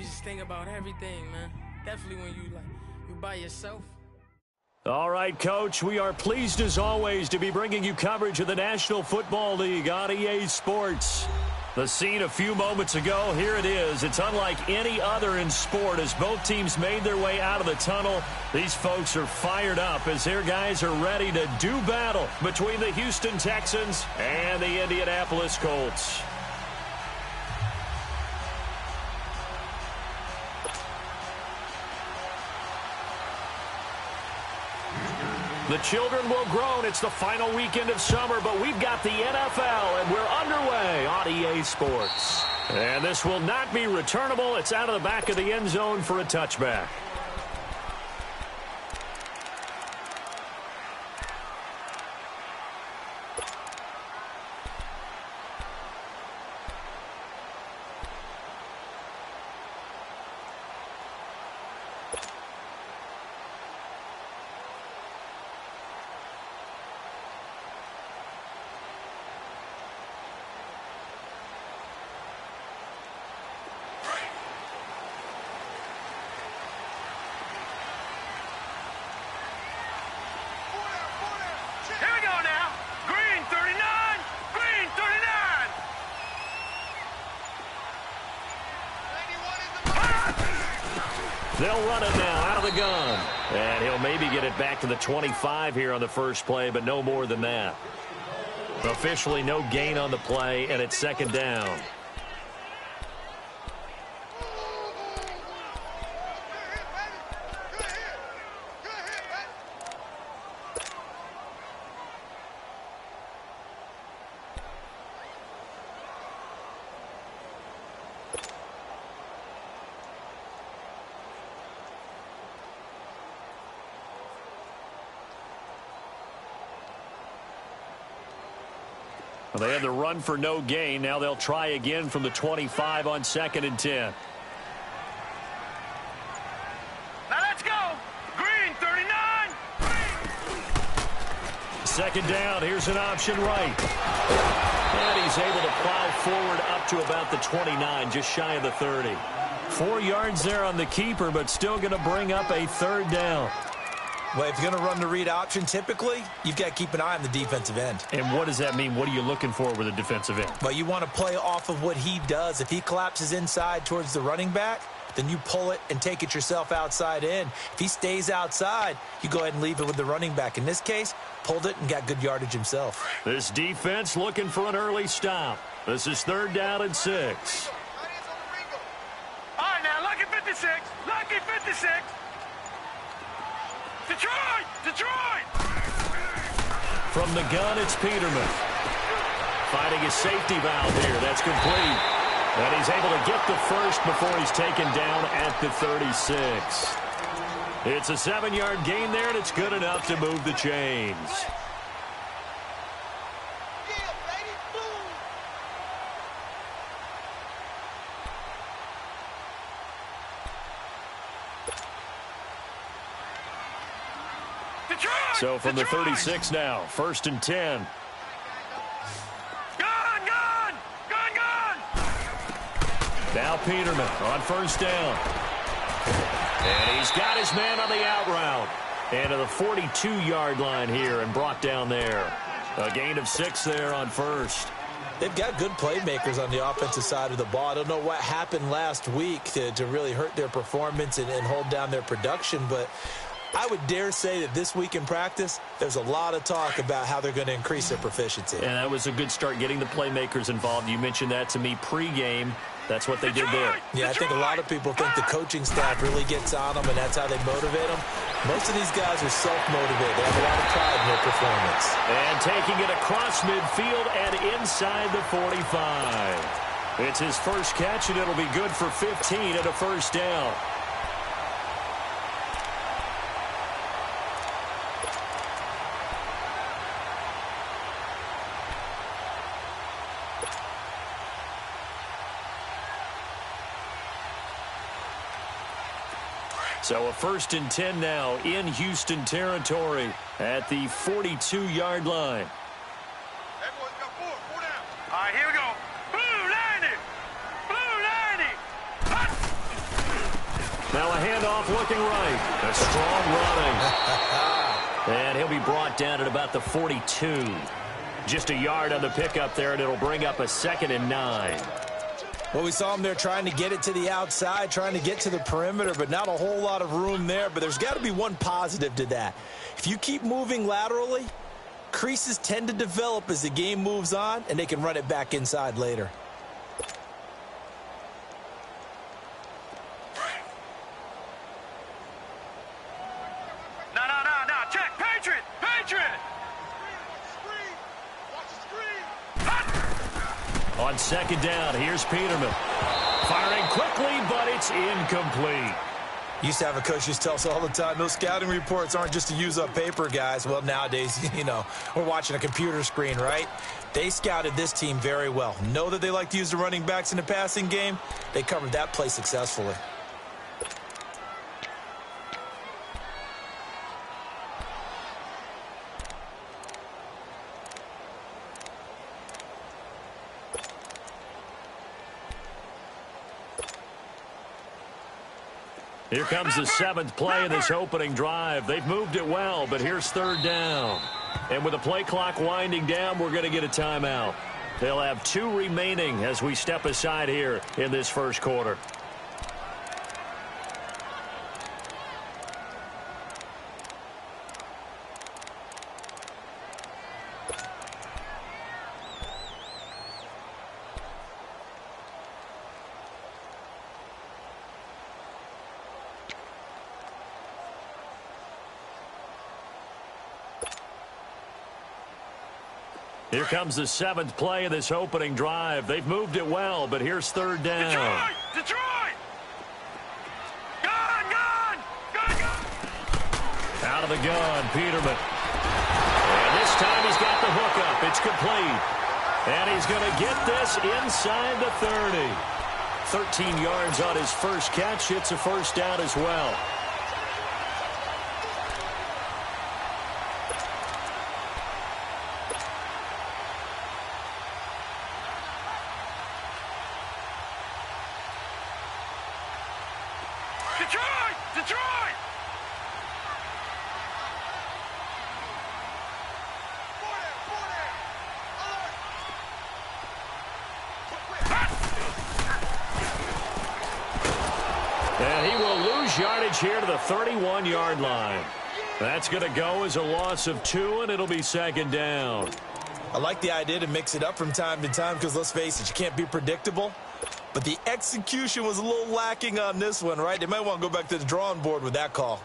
just think about everything, man. Definitely when you by yourself. All right, Coach, we are pleased as always to be bringing you coverage of the National Football League on EA Sports. The scene a few moments ago, here it is. It's unlike any other in sport as both teams made their way out of the tunnel. These folks are fired up as their guys are ready to do battle between the Houston Texans and the Indianapolis Colts. The children will groan. It's the final weekend of summer, but we've got the NFL, and we're underway on EA Sports. And this will not be returnable. It's out of the back of the end zone for a touchback. They'll run it now out of the gun. And he'll maybe get it back to the 25 here on the first play, but no more than that. Officially no gain on the play, and it's second down. Well, they had the run for no gain. Now they'll try again from the 25 on 2nd and 10. Now let's go. Green, 39. Second down. Here's an option right. And he's able to plow forward up to about the 29, just shy of the 30. 4 yards there on the keeper, but still going to bring up a third down. Well, if you're going to run the read option, typically, you've got to keep an eye on the defensive end. And what does that mean? What are you looking for with a defensive end? Well, you want to play off of what he does. If he collapses inside towards the running back, then you pull it and take it yourself outside in. If he stays outside, you go ahead and leave it with the running back. In this case, pulled it and got good yardage himself. This defense looking for an early stop. This is 3rd down and 6. All right, now, lucky 56. Lucky 56. Detroit! Detroit! From the gun, it's Peterman. Finding his safety valve here. That's complete. And he's able to get the first before he's taken down at the 36. It's a 7-yard gain there, and it's good enough to move the chains. So from the 36 now, 1st and 10. Gun! Now Peterman on 1st down. And he's got his man on the out route. And to the 42-yard line here and brought down there. A gain of 6 there on 1st. They've got good playmakers on the offensive side of the ball. I don't know what happened last week to really hurt their performance and hold down their production, but I would dare say that this week in practice, there's a lot of talk about how they're going to increase their proficiency. And that was a good start getting the playmakers involved. You mentioned that to me pregame. That's what they did there. Yeah, I think a lot of people think the coaching staff really gets on them, and that's how they motivate them. Most of these guys are self-motivated. They have a lot of pride in their performance. And taking it across midfield and inside the 45. It's his first catch, and it'll be good for 15 and a 1st down. So a 1st and 10 now in Houston territory at the 42-yard line. Everyone's got 4 down. All right, here we go. Blue 90. Blue 90. Hut. Now a handoff looking right. A strong running. And he'll be brought down at about the 42. Just a yard on the pickup there, and it'll bring up a 2nd and 9. Well, we saw him there trying to get it to the outside, trying to get to the perimeter, but not a whole lot of room there. But there's got to be one positive to that. If you keep moving laterally, creases tend to develop as the game moves on, and they can run it back inside later. No. Check. Patriot. On 2nd down, here's Peterman. Firing quickly, but it's incomplete. Used to have a coach used to tell us all the time, those scouting reports aren't just to use up paper, guys. Well, nowadays, we're watching a computer screen, right? They scouted this team very well. Know that they like to use the running backs in the passing game. They covered that play successfully. Here comes the 7th play of this opening drive. They've moved it well, but here's 3rd down. And with the play clock winding down, we're going to get a timeout. They'll have 2 remaining as we step aside here in this first quarter. Here comes the 7th play of this opening drive. They've moved it well, but here's 3rd down. Detroit! Gun! Out of the gun, Peterman. And this time he's got the hook up. It's complete. And he's going to get this inside the 30. 13 yards on his first catch. It's a first down as well. Detroit! And he will lose yardage here to the 31-yard line. That's going to go as a loss of 2, and it'll be 2nd down. I like the idea to mix it up from time to time because, let's face it, you can't be predictable. But the execution was a little lacking on this one, right? They might want to go back to the drawing board with that call.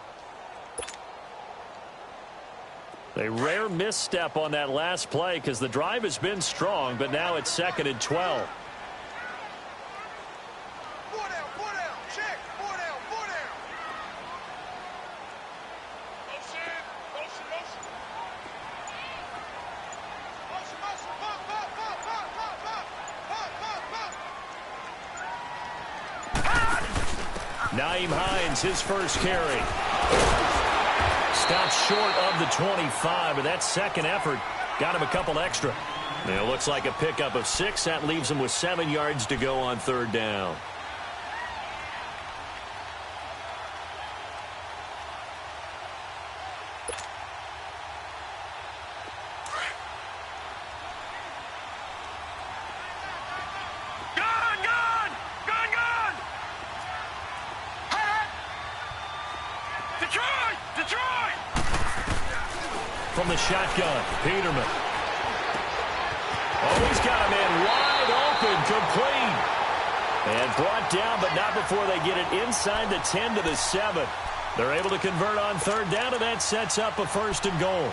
A rare misstep on that last play because the drive has been strong, but now it's 2nd and 12. Nyheim Hines, his first carry. Stopped short of the 25, but that second effort got him a couple extra. And it looks like a pickup of 6. That leaves him with 7 yards to go on 3rd down. Detroit! From the shotgun, Peterman. Oh, he's got a man wide open, complete. And brought down, but not before they get it inside the 10 to the 7. They're able to convert on 3rd down, and that sets up a 1st and goal.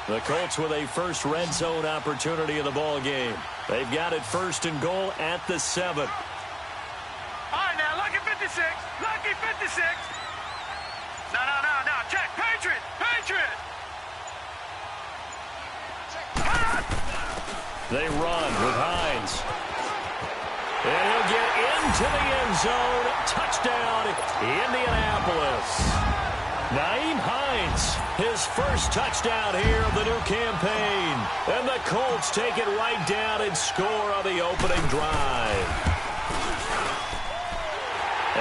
The Colts with a first red zone opportunity in the ball game. They've got it 1st and goal at the 7. All right, now, lucky 56. Lucky 56. No. Check. Patriot. They run with Hines. And he'll get into the end zone. Touchdown, Indianapolis. Nyheim Hines, his first touchdown here of the new campaign. And the Colts take it right down and score on the opening drive.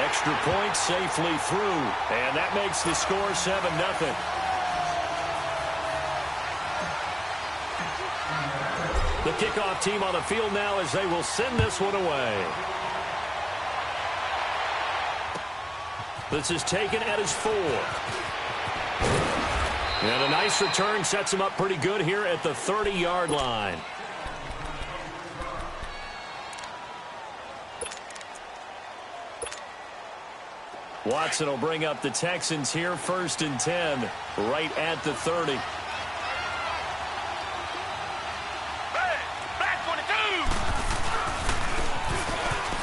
Extra point safely through, and that makes the score 7-0. The kickoff team on the field now as they will send this one away. This is taken at his 4. And a nice return sets him up pretty good here at the 30-yard line. Watson will bring up the Texans here, 1st and 10, right at the 30.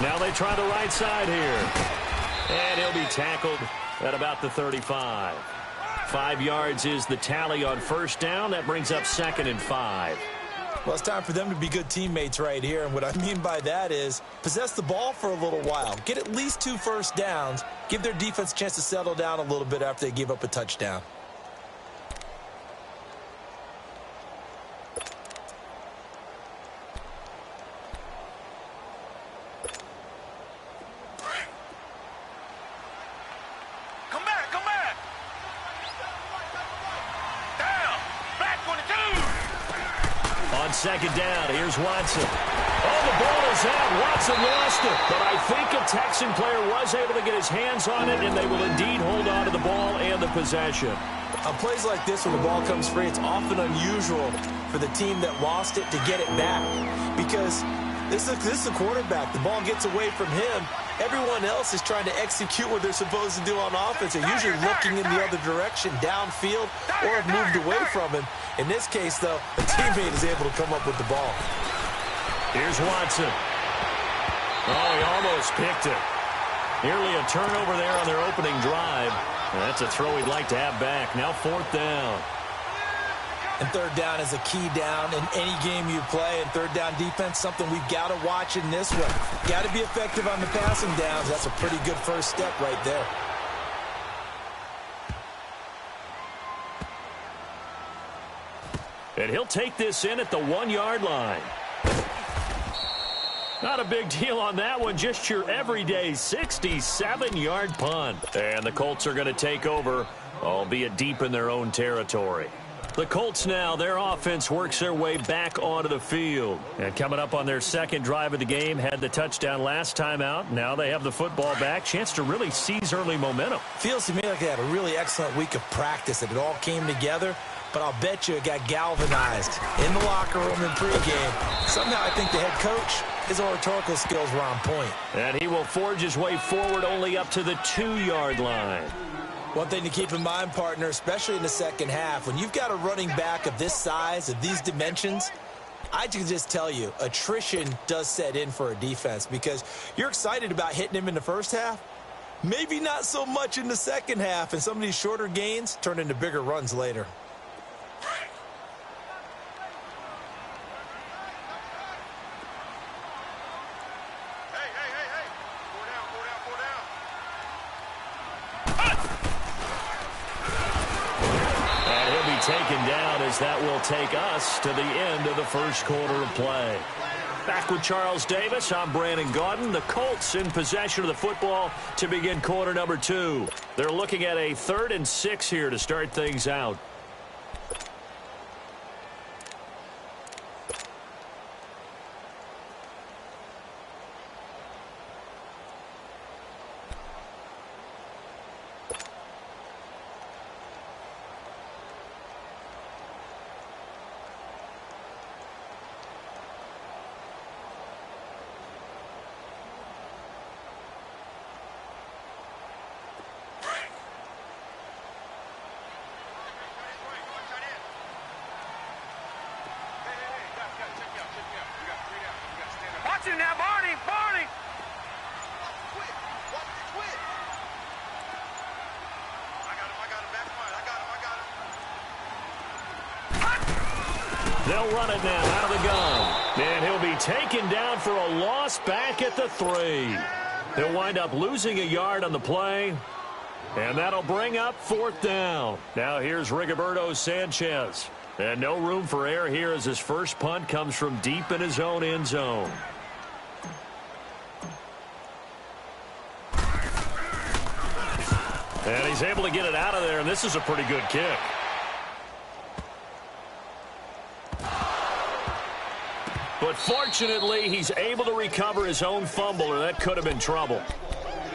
Now they try the right side here. And he'll be tackled at about the 35. 5 yards is the tally on 1st down. That brings up 2nd and 5. Well, it's time for them to be good teammates right here. And what I mean by that is possess the ball for a little while. Get at least 2 first downs. Give their defense a chance to settle down a little bit after they give up a touchdown. Second down, here's Watson. Oh, the ball is out. Watson lost it. But I think a Texan player was able to get his hands on it, and they will indeed hold on to the ball and the possession. On plays like this, when the ball comes free, it's often unusual for the team that lost it to get it back. Because this is a quarterback. The ball gets away from him. Everyone else is trying to execute what they're supposed to do on offense. They're usually looking in the other direction, downfield, or have moved away from him. In this case, though, a teammate is able to come up with the ball. Here's Watson. Oh, he almost picked it. Nearly a turnover there on their opening drive. That's a throw he'd like to have back. Now 4th down. And 3rd down is a key down in any game you play. And 3rd down defense, something we've got to watch in this one. Got to be effective on the passing downs. That's a pretty good first step right there. And he'll take this in at the 1-yard line. Not a big deal on that one. Just your everyday 67-yard punt. And the Colts are going to take over, albeit deep in their own territory. The Colts now, their offense works their way back onto the field. And coming up on their 2nd drive of the game, had the touchdown last time out. Now they have the football back. Chance to really seize early momentum. Feels to me like they had a really excellent week of practice, that it all came together. But I'll bet you it got galvanized in the locker room in pregame. Somehow I think the head coach, his oratorical skills were on point. And he will forge his way forward only up to the 2-yard line. One thing to keep in mind, partner, especially in the second half, when you've got a running back of this size, of these dimensions, I can just tell you, attrition does set in for a defense because you're excited about hitting him in the first half. Maybe not so much in the second half, and some of these shorter gains turn into bigger runs later. Taken down as that will take us to the end of the first quarter of play. Back with Charles Davis, I'm Brandon Gaudin. The Colts in possession of the football to begin quarter number 2. They're looking at a 3rd and 6 here to start things out. Now, Barney! They'll run it now out of the gun. And he'll be taken down for a loss back at the 3. He'll wind up losing a yard on the play, and that'll bring up 4th down. Now here's Rigoberto Sanchez. And no room for error here as his first punt comes from deep in his own end zone. And he's able to get it out of there, and this is a pretty good kick. But fortunately, he's able to recover his own fumble, or that could have been trouble.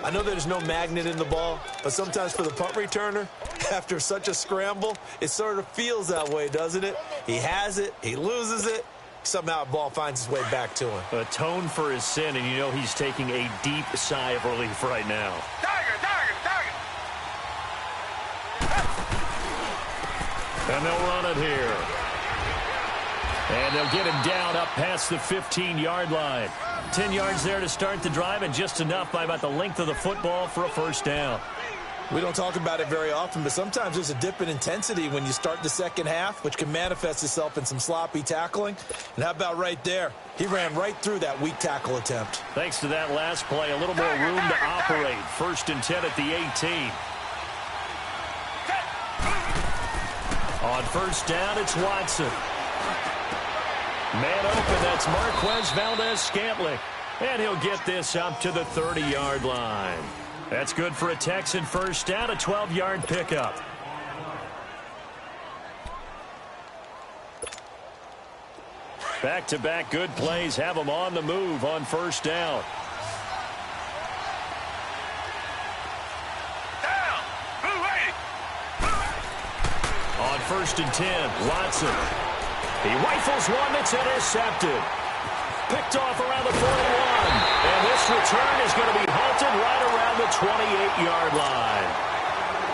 I know there's no magnet in the ball, but sometimes for the punt returner, after such a scramble, it sort of feels that way, doesn't it? He has it, he loses it, somehow the ball finds its way back to him. Atone for his sin, and you know he's taking a deep sigh of relief right now. Tiger, tiger, tiger. And they'll run it here. And they'll get him down up past the 15-yard line. 10 yards there to start the drive, and just enough by about the length of the football for a first down. We don't talk about it very often, but sometimes there's a dip in intensity when you start the second half, which can manifest itself in some sloppy tackling. And how about right there? He ran right through that weak tackle attempt. Thanks to that last play, a little more room to operate. 1st and 10 at the 18. On first down, it's Watson. Man open, that's Marquez Valdez-Scantling. And he'll get this up to the 30-yard line. That's good for a Texan first down, a 12-yard pickup. Back-to-back good plays have them on the move on first down. Down. Move, wait. On 1st and 10, Watson. He rifles one that's intercepted. Picked off around the 41. And this return is going to be halted right around the 28-yard line.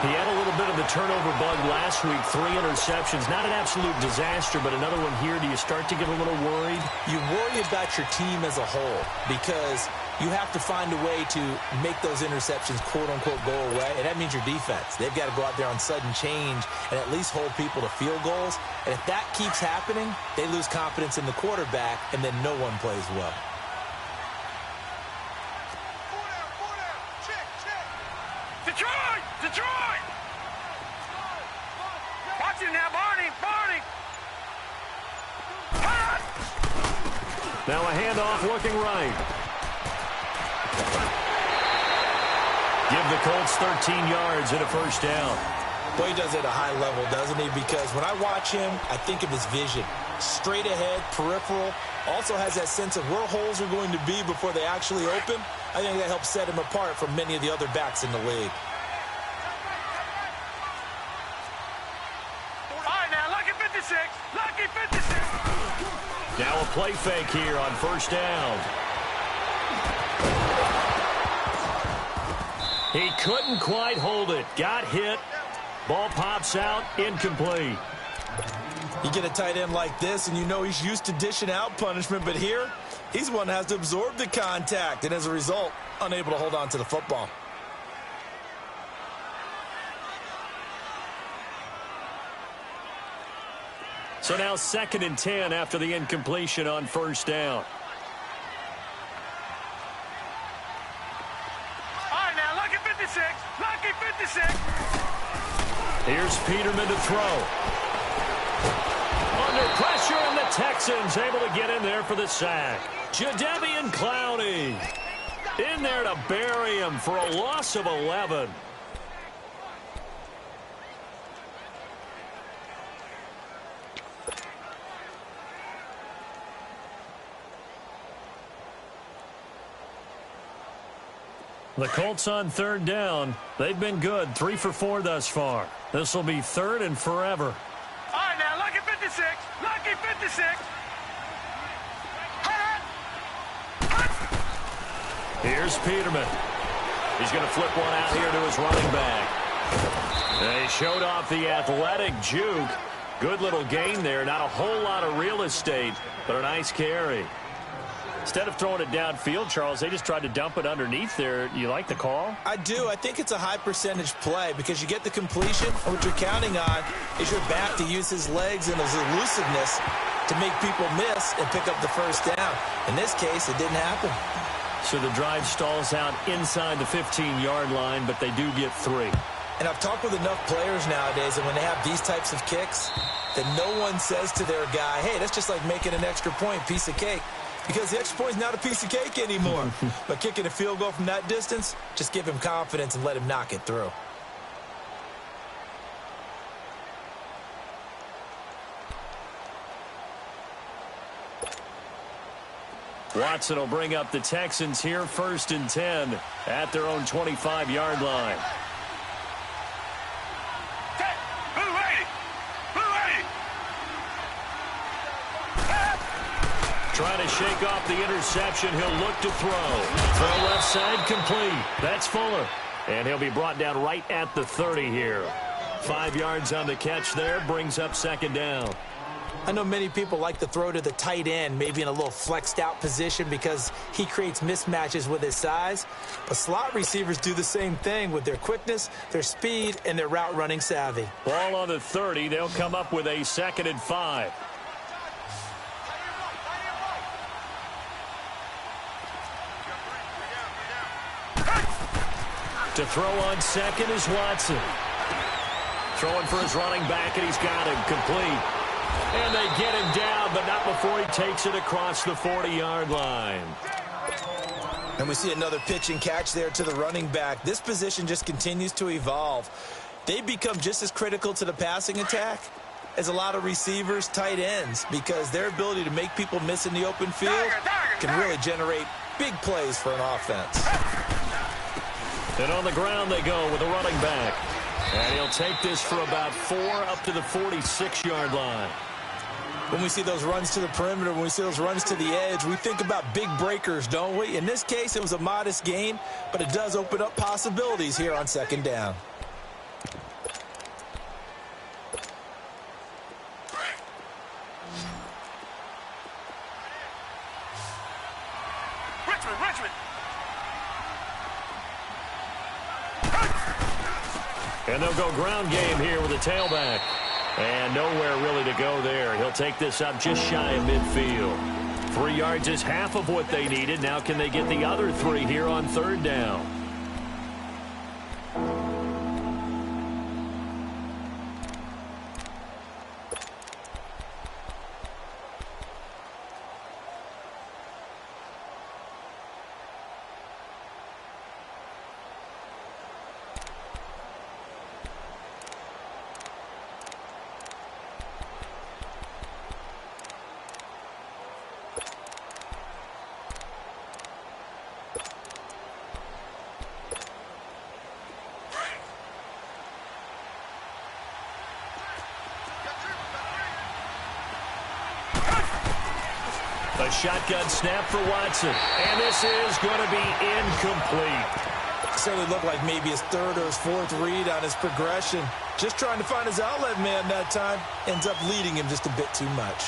He had a little bit of the turnover bug last week. 3 interceptions. Not an absolute disaster, but another one here. Do you start to get a little worried? You worry about your team as a whole because you have to find a way to make those interceptions, quote-unquote, go away, and that means your defense. They've got to go out there on sudden change and at least hold people to field goals. And if that keeps happening, they lose confidence in the quarterback, and then no one plays well. Detroit! Detroit! Watch it now, Barney! Barney! Hot! Now a handoff looking right. Give the Colts 13 yards and a first down. Boy, he does it at a high level, doesn't he? Because when I watch him, I think of his vision. Straight ahead, peripheral. Also has that sense of where holes are going to be before they actually open. I think that helps set him apart from many of the other backs in the league. All right, now, lucky 56. Lucky 56. Now a play fake here on first down. He couldn't quite hold it. Got hit. Ball pops out. Incomplete. You get a tight end like this, and you know he's used to dishing out punishment, but here, he's the one that has to absorb the contact, and as a result, unable to hold on to the football. So now 2nd and 10 after the incompletion on first down. All right, now, lucky 56. Lucky 56. Here's Peterman to throw. Under pressure, and the Texans able to get in there for the sack. Jadeveon Clowney in there to bury him for a loss of 11. The Colts on 3rd down. They've been good. 3 for 4 thus far. This will be 3rd and forever. All right, now, lucky 56. Lucky 56. Here's Peterman. He's going to flip one out here to his running back. They showed off the athletic juke. Good little gain there. Not a whole lot of real estate, but a nice carry. Instead of throwing it downfield, Charles, they just tried to dump it underneath there. You like the call? I do. I think it's a high percentage play because you get the completion, and what you're counting on is your back to use his legs and his elusiveness to make people miss and pick up the first down. In this case, it didn't happen. So the drive stalls out inside the 15-yard line, but they do get 3. And I've talked with enough players nowadays, and when they have these types of kicks, that no one says to their guy, hey, that's just like making an extra point, piece of cake. Because the extra point is not a piece of cake anymore. But kicking a field goal from that distance, just give him confidence and let him knock it through. Watson will bring up the Texans here, 1st and 10 at their own 25-yard line. Trying to shake off the interception. He'll look to throw. Throw left side, complete. That's Fuller. And he'll be brought down right at the 30 here. 5 yards on the catch there, brings up 2nd down. I know many people like to throw to the tight end, maybe in a little flexed out position because he creates mismatches with his size. But slot receivers do the same thing with their quickness, their speed, and their route running savvy. Ball on the 30. They'll come up with a 2nd and 5. To throw on 2nd is Watson. Throwing for his running back, and he's got him complete. And they get him down, but not before he takes it across the 40-yard line. And we see another pitch and catch there to the running back. This position just continues to evolve. They become just as critical to the passing attack as a lot of receivers, tight ends, because their ability to make people miss in the open field can really generate big plays for an offense. And on the ground they go with a running back. And he'll take this for about 4 up to the 46-yard line. When we see those runs to the perimeter, when we see those runs to the edge, we think about big breakers, don't we? In this case, it was a modest gain, but it does open up possibilities here on 2nd down. Richmond. And they'll go ground game here with a tailback. And nowhere really to go there. He'll take this up just shy of midfield. 3 yards is half of what they needed. Now can they get the other 3 here on 3rd down? A shotgun snap for Watson. And this is going to be incomplete. Certainly looked like maybe his 3rd or his 4th read on his progression. Just trying to find his outlet man that time. Ends up leading him just a bit too much.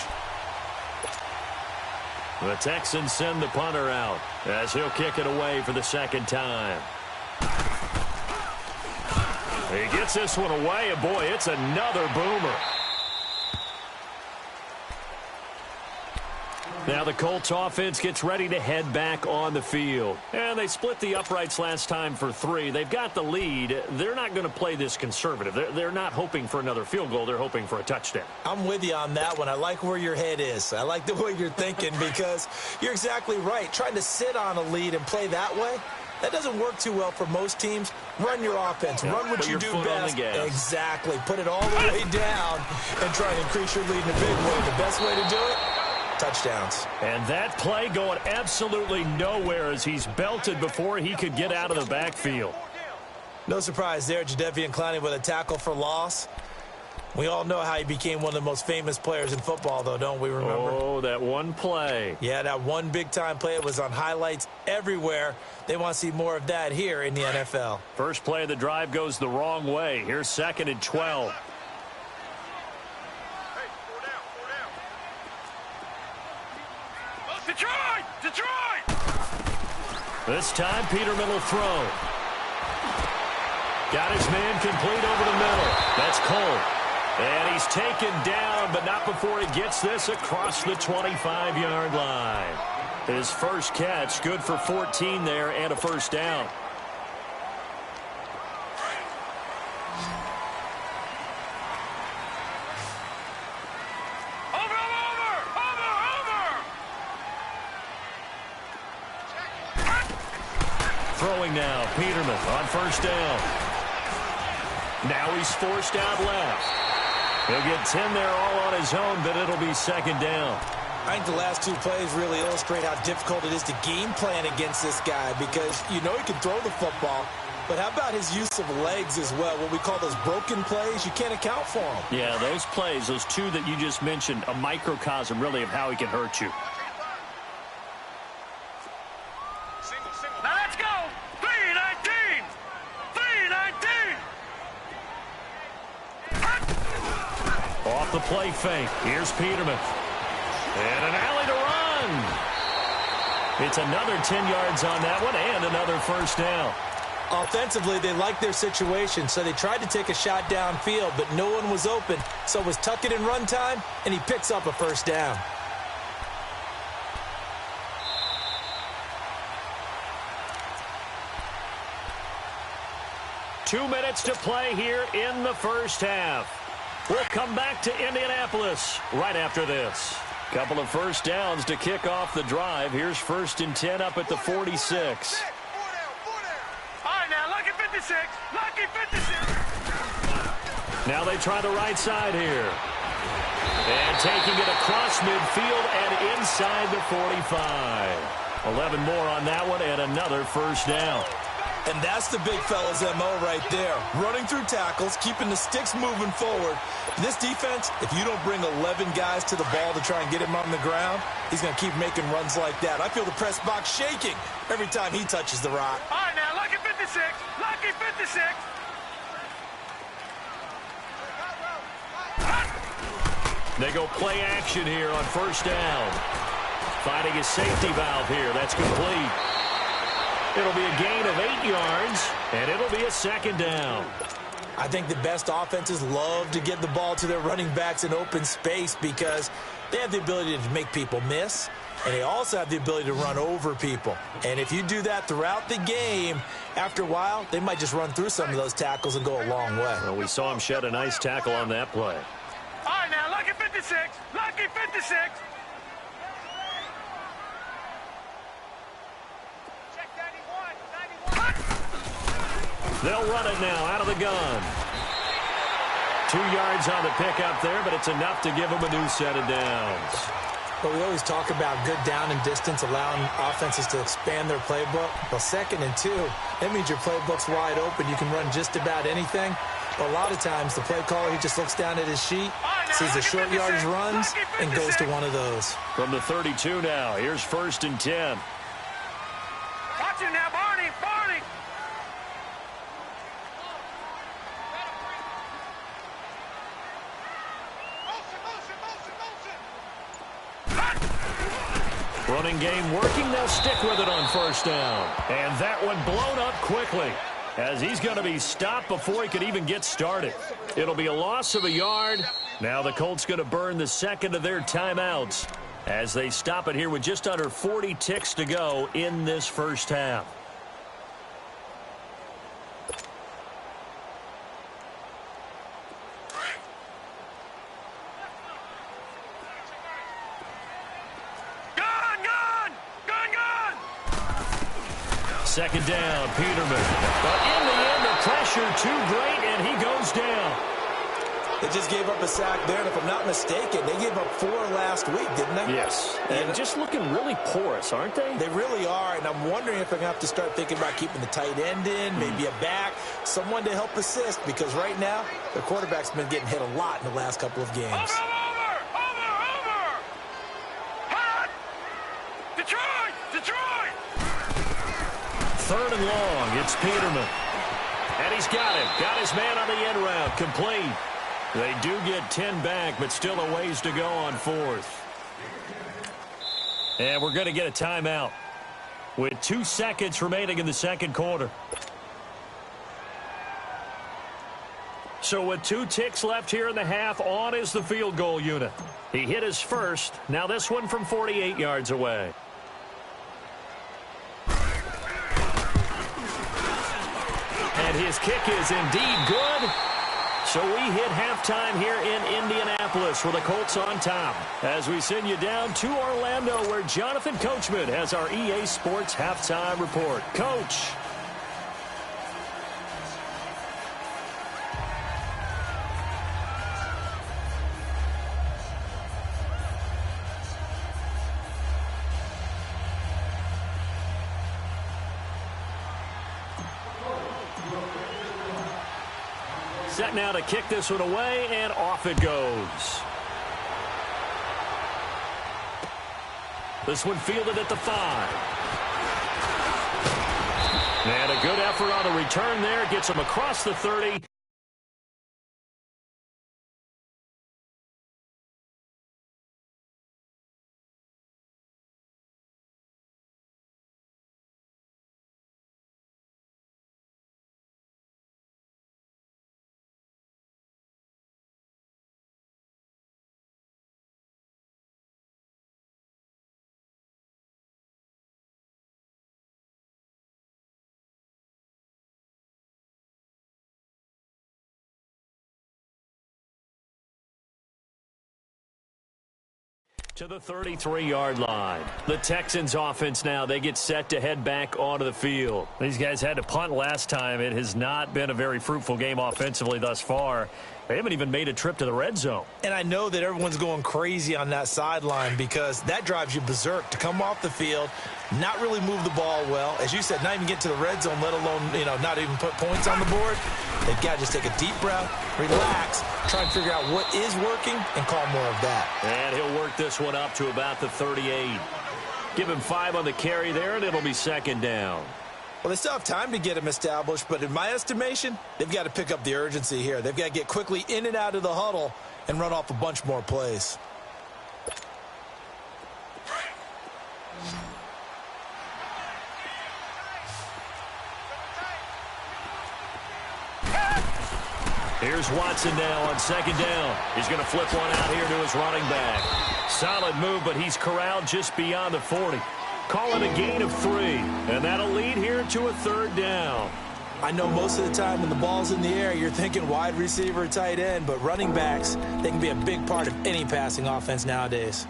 The Texans send the punter out as he'll kick it away for the 2nd time. He gets this one away, and boy, it's another boomer. Now the Colts offense gets ready to head back on the field. And they split the uprights last time for 3. They've got the lead. They're not going to play this conservative. They're not hoping for another field goal. They're hoping for a touchdown. I'm with you on that one. I like where your head is. I like the way you're thinking because you're exactly right. Trying to sit on a lead and play that way, that doesn't work too well for most teams. Run your offense. Run what you do best. Exactly. Put it all the way down and try and increase your lead in a big way. The best way to do it, touchdowns. And that play going absolutely nowhere as he's belted before he could get out of the backfield. No surprise there, Jadeveon Clowney with a tackle for loss. We all know how he became one of the most famous players in football, though, don't we remember? Oh, that one play. Yeah, that one big-time play. It was on highlights everywhere. They want to see more of that here in the NFL. First play of the drive goes the wrong way. Here's 2nd and 12. Detroit! This time, Peterman will throw. Got his man complete over the middle. That's Cole. And he's taken down, but not before he gets this across the 25-yard line. His first catch, good for 14 there and a first down. Throwing now, Peterman on first down. Now he's forced out left. He'll get 10 there all on his own, but it'll be second down. I think the last two plays really illustrate how difficult it is to game plan against this guy because you know he can throw the football, but how about his use of legs as well? What we call those broken plays, you can't account for them. Yeah, those plays, those two that you just mentioned, a microcosm really of how he can hurt you. Now let's go! 3-19! 3-19! Off the play fake. Here's Peterman. And an alley to run. It's another 10 yards on that one and another first down. Offensively, they like their situation, so they tried to take a shot downfield, but no one was open. So it was tuck it in run time, and he picks up a first down. Two minutes to play here in the first half. We'll come back to Indianapolis right after this. Couple of first downs to kick off the drive. Here's 1st and 10 up at the 46. All right, now, lucky 56. Lucky 56. Now they try the right side here. And taking it across midfield and inside the 45. 11 more on that one and another first down. And that's the big fella's MO right there. Running through tackles, keeping the sticks moving forward. This defense, if you don't bring 11 guys to the ball to try and get him on the ground, he's going to keep making runs like that. I feel the press box shaking every time he touches the rock. All right, now, lucky 56. Lucky 56. They go play action here on first down. Finding a safety valve here. That's complete. It'll be a gain of 8 yards, and it'll be a second down. I think the best offenses love to get the ball to their running backs in open space because they have the ability to make people miss, and they also have the ability to run over people. And if you do that throughout the game, after a while, they might just run through some of those tackles and go a long way. Well, we saw him shed a nice tackle on that play. All right, now, lucky 56. Lucky 56. They'll run it now out of the gun. 2 yards on the pickup there, but it's enough to give them a new set of downs. But we always talk about good down and distance, allowing offenses to expand their playbook. Well, 2nd and 2, that means your playbook's wide open. You can run just about anything. But a lot of times, the play caller, he just looks down at his sheet, sees the short yardage runs, and goes to one of those. From the 32 now, here's 1st and 10. Watch him now, Barney. Barney. Running game working. They'll stick with it on first down. And that one blown up quickly as he's going to be stopped before he could even get started. It'll be a loss of a yard. Now the Colts going to burn the second of their timeouts as they stop it here with just under 40 ticks to go in this first half. Second down, Peterman. But in the end, the pressure too great, and he goes down. They just gave up a sack there, and if I'm not mistaken, they gave up 4 last week, didn't they? Yes, and just looking really porous, aren't they? They really are, and I'm wondering if I'm going to have to start thinking about keeping the tight end in, maybe a back, someone to help assist, because right now, their quarterback's been getting hit a lot in the last couple of games. Over! Hot! Detroit! Detroit! 3rd and long, it's Peterman. And he's got him. Got his man on the end route. Complete. They do get 10 back, but still a ways to go on 4th. And we're going to get a timeout with 2 seconds remaining in the second quarter. So with 2 ticks left here in the half, on is the field goal unit. He hit his first. Now this one from 48 yards away. And his kick is indeed good. So we hit halftime here in Indianapolis with the Colts on top. As we send you down to Orlando, where Jonathan Coachman has our EA Sports halftime report. Coach. Set now to kick this one away, and off it goes. This one fielded at the 5. And a good effort on the return there. Gets him across the 30. To the 33-yard line. The Texans offense now, they get set to head back onto the field. These guys had to punt last time. It has not been a very fruitful game offensively thus far. They haven't even made a trip to the red zone. And I know that everyone's going crazy on that sideline because that drives you berserk to come off the field, not really move the ball well. As you said, not even get to the red zone, let alone, not even put points on the board. They've got to just take a deep breath, relax, try and figure out what is working, and call more of that. And he'll work this one up to about the 38. Give him 5 on the carry there, and it'll be second down. Well, they still have time to get him established, but in my estimation, they've got to pick up the urgency here. They've got to get quickly in and out of the huddle and run off a bunch more plays. Here's Watson now on second down. He's going to flip one out here to his running back. Solid move, but he's corralled just beyond the 40. Call it a gain of 3, and that'll lead here to a third down. I know most of the time when the ball's in the air, you're thinking wide receiver, tight end, but running backs, they can be a big part of any passing offense nowadays.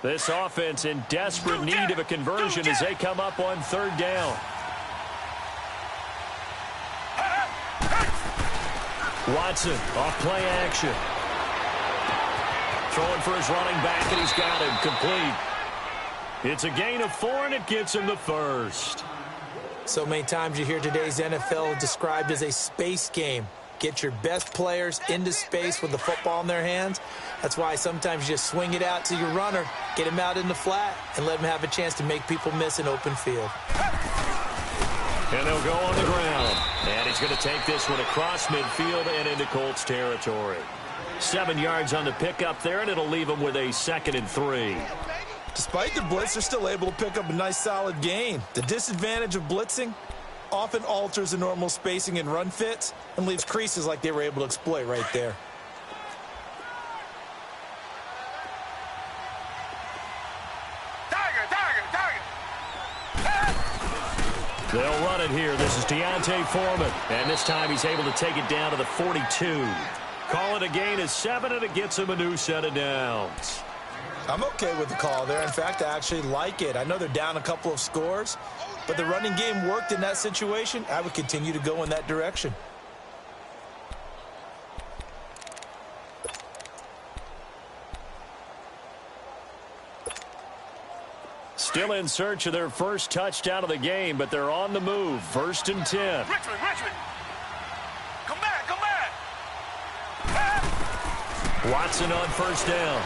This offense in desperate need of a conversion as they come up on third down. Watson off play action. Throwing for his running back, and he's got him complete. It's a gain of 4, and it gets him the first. So many times you hear today's NFL described as a space game. Get your best players into space with the football in their hands. That's why sometimes you just swing it out to your runner, get him out in the flat, and let him have a chance to make people miss an open field. And they'll go on the ground. And he's going to take this one across midfield and into Colts territory. 7 yards on the pickup there, and it'll leave him with a 2nd and 3. Despite the blitz, they're still able to pick up a nice solid gain. The disadvantage of blitzing often alters the normal spacing and run fits and leaves creases like they were able to exploit right there. They'll run it here. This is Deontay Foreman. And this time he's able to take it down to the 42. Call it a gain of 7, and it gets him a new set of downs. I'm okay with the call there. In fact, I actually like it. I know they're down a couple of scores, but the running game worked in that situation. I would continue to go in that direction. Still in search of their first touchdown of the game, but they're on the move. 1st and 10. Richmond. Come back. Watson on 1st down.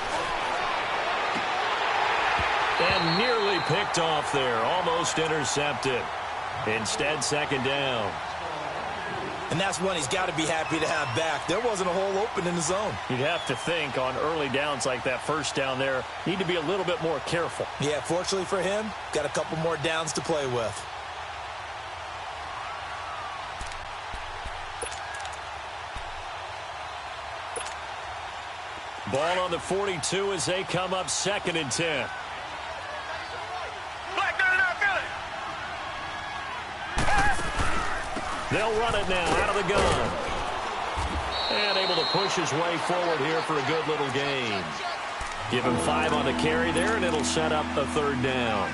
And nearly picked off there. Almost intercepted. Instead, 2nd down. And that's one he's got to be happy to have back. There wasn't a hole open in the zone. You'd have to think on early downs like that 1st down there, need to be a little bit more careful. Yeah, fortunately for him, got a couple more downs to play with. Ball on the 42 as they come up 2nd and 10. Black 39, Philly. They'll run it now out of the gun. And able to push his way forward here for a good little gain. Give him 5 on the carry there, and it'll set up a 3rd down.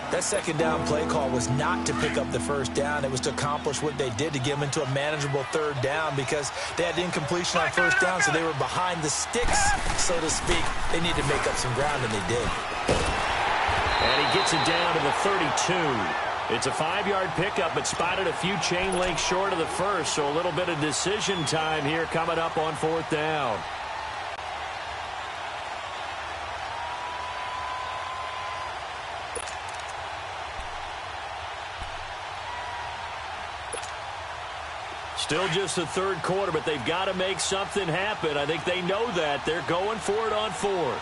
That 2nd down play call was not to pick up the 1st down. It was to accomplish what they did, to get them into a manageable 3rd down, because they had incompletion on 1st down, so they were behind the sticks, so to speak. They needed to make up some ground, and they did. And he gets it down to the 32. It's a 5-yard pickup, but spotted a few chain links short of the 1st, so a little bit of decision time here coming up on 4th down. Still just the 3rd quarter, but they've got to make something happen. I think they know that. They're going for it on 4th.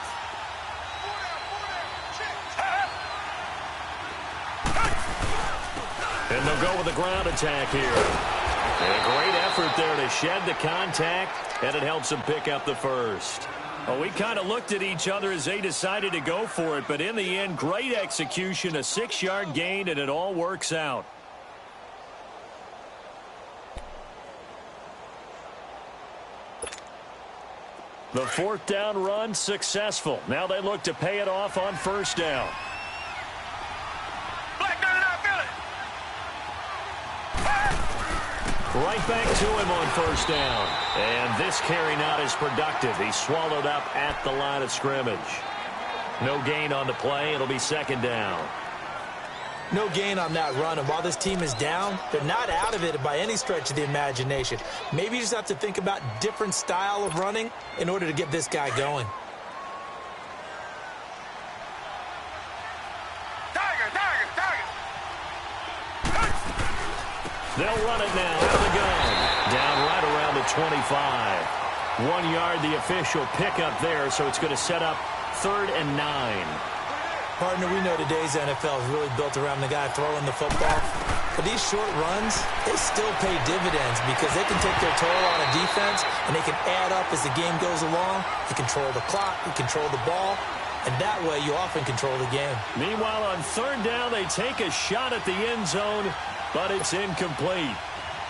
And they'll go with a ground attack here. And a great effort there to shed the contact, and it helps them pick up the 1st. Well, we kind of looked at each other as they decided to go for it, but in the end, great execution, a 6-yard gain, and it all works out. The 4th down run successful. Now they look to pay it off on 1st down. Right back to him on 1st down. And this carry not as productive. He's swallowed up at the line of scrimmage. No gain on the play. It'll be 2nd down. No gain on that run, and while this team is down, they're not out of it by any stretch of the imagination. Maybe you just have to think about different style of running in order to get this guy going. They'll run it now out of the gun. Down right around the 25. 1 yard, the official pickup there, so it's going to set up 3rd and 9. Partner, we know today's NFL is really built around the guy throwing the football. But these short runs, they still pay dividends because they can take their toll on a defense, and they can add up as the game goes along. You control the clock, you control the ball, and that way you often control the game. Meanwhile, on 3rd down, they take a shot at the end zone, but it's incomplete.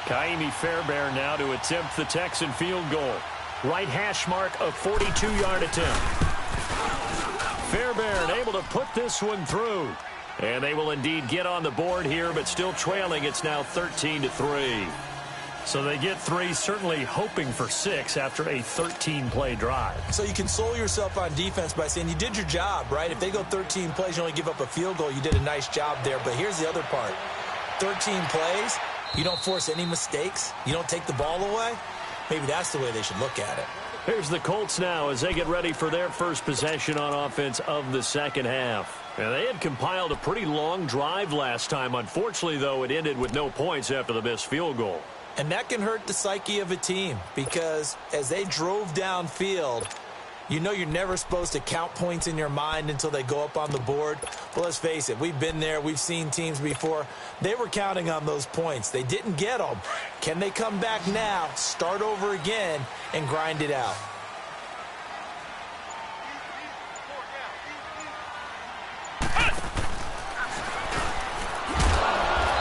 Kaimi Fairbairn now to attempt the Texan field goal. Right hash mark, a 42-yard attempt. Fairbairn able to put this one through. And they will indeed get on the board here, but still trailing. It's now 13-3. So they get 3, certainly hoping for 6 after a 13-play drive. So you console yourself on defense by saying you did your job, right? If they go 13 plays, you only give up a field goal, you did a nice job there. But here's the other part. 13 plays, you don't force any mistakes, you don't take the ball away. Maybe that's the way they should look at it. Here's the Colts now as they get ready for their first possession on offense of the 2nd half. Now, they had compiled a pretty long drive last time. Unfortunately, though, it ended with no points after the missed field goal. And that can hurt the psyche of a team because as they drove downfield, you know you're never supposed to count points in your mind until they go up on the board. Well, let's face it, we've been there. We've seen teams before. They were counting on those points. They didn't get them. Can they come back now, start over again, and grind it out?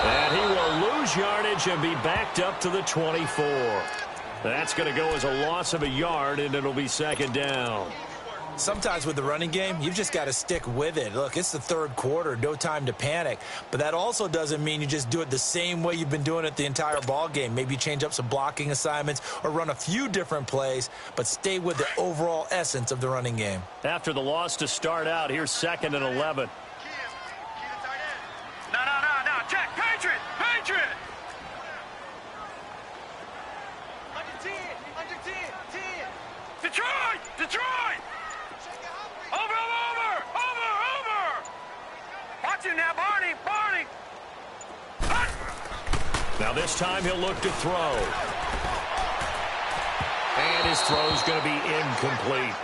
And he will lose yardage and be backed up to the 24. That's going to go as a loss of a yard, and it'll be 2nd down. Sometimes with the running game, you've just got to stick with it. Look, it's the 3rd quarter, no time to panic. But that also doesn't mean you just do it the same way you've been doing it the entire ball game. Maybe you change up some blocking assignments or run a few different plays, but stay with the overall essence of the running game. After the loss to start out, here's 2nd and 11. No. Check. Patriot. Detroit! Over! Watch it now, Barney! Now this time he'll look to throw. And his throw's going to be incomplete.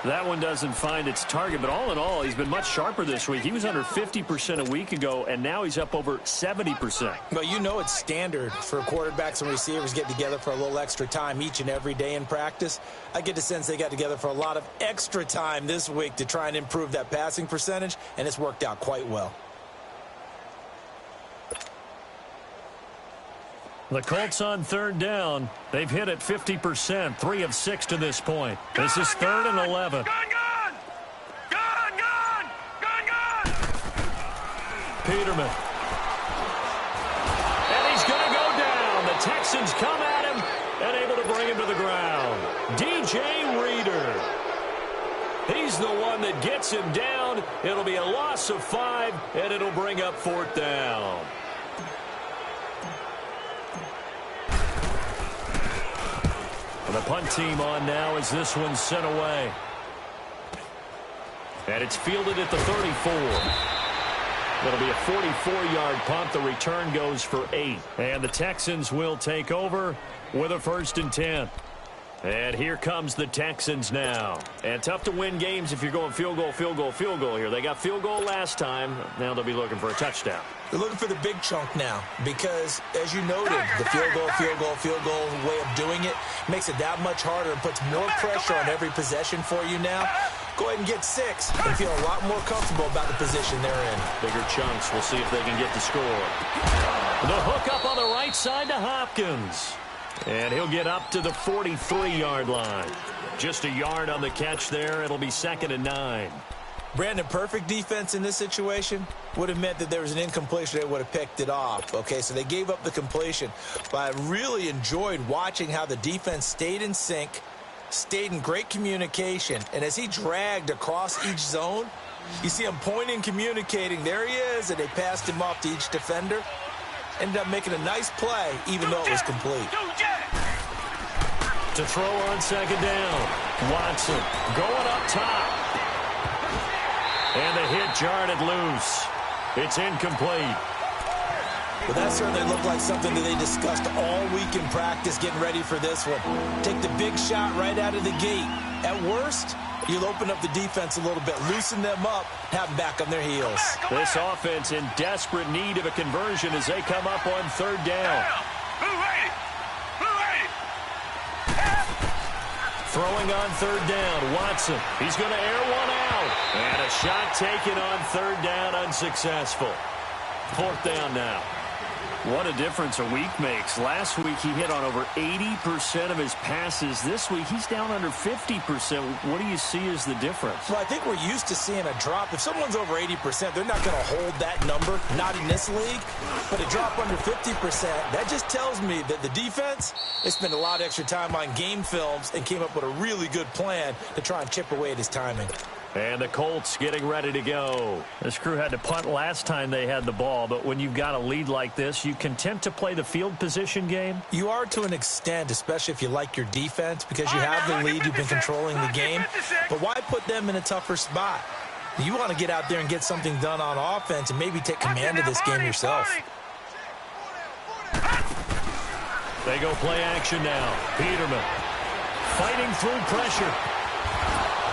That one doesn't find its target, but all in all, he's been much sharper this week. He was under 50% a week ago, and now he's up over 70%. Well, you know it's standard for quarterbacks and receivers get together for a little extra time each and every day in practice. I get the sense they got together for a lot of extra time this week to try and improve that passing percentage, and it's worked out quite well. The Colts on third down. They've hit it 50%, 3 of 6 to this point. This is 3rd and 11. Gun! Peterman. And he's going to go down. The Texans come at him and able to bring him to the ground. DJ Reader. He's the one that gets him down. It'll be a loss of 5, and it'll bring up 4th down. The punt team on now as this one's sent away. And it's fielded at the 34. It'll be a 44-yard punt. The return goes for 8. And the Texans will take over with a 1st and 10. And here comes the Texans now. And tough to win games if you're going field goal here. They got field goal last time. Now they'll be looking for a touchdown. They're looking for the big chunk now because, as you noted, the field goal way of doing it makes it that much harder and puts more pressure on every possession for you now. Go ahead and get 6 and feel a lot more comfortable about the position they're in. Bigger chunks. We'll see if they can get the score. The hook up on the right side to Hopkins. And he'll get up to the 43-yard line. Just a yard on the catch there. It'll be 2nd and 9. Brandon, perfect defense in this situation would have meant that there was an incompletion. They would have picked it off. Okay, so they gave up the completion. But I really enjoyed watching how the defense stayed in sync, stayed in great communication. And as he dragged across each zone, you see him pointing, communicating. There he is, and they passed him off to each defender. Ended up making a nice play, even though it was complete. To throw on 2nd down. Watson going up top. And the hit jarred it loose. It's incomplete. Well, that certainly looked like something that they discussed all week in practice getting ready for this one. Take the big shot right out of the gate. At worst, you'll open up the defense a little bit, loosen them up, have them back on their heels. This offense in desperate need of a conversion as they come up on 3rd down. Throwing on 3rd down, Watson. He's going to air one out. And a shot taken on 3rd down, unsuccessful. 4th down now. What a difference a week makes. Last week he hit on over 80% of his passes. This week he's down under 50%. What do you see as the difference? Well, I think we're used to seeing a drop. If someone's over 80%, they're not going to hold that number, not in this league. But a drop under 50%, that just tells me that the defense, they spent a lot of extra time on game films and came up with a really good plan to try and chip away at his timing. And the Colts getting ready to go. This crew had to punt last time they had the ball, but when you've got a lead like this, you content to play the field position game? You are to an extent, especially if you like your defense, because you have the lead, you've been controlling the game. But why put them in a tougher spot? You want to get out there and get something done on offense and maybe take command of this game yourself. They go play action now. Peterman fighting through pressure.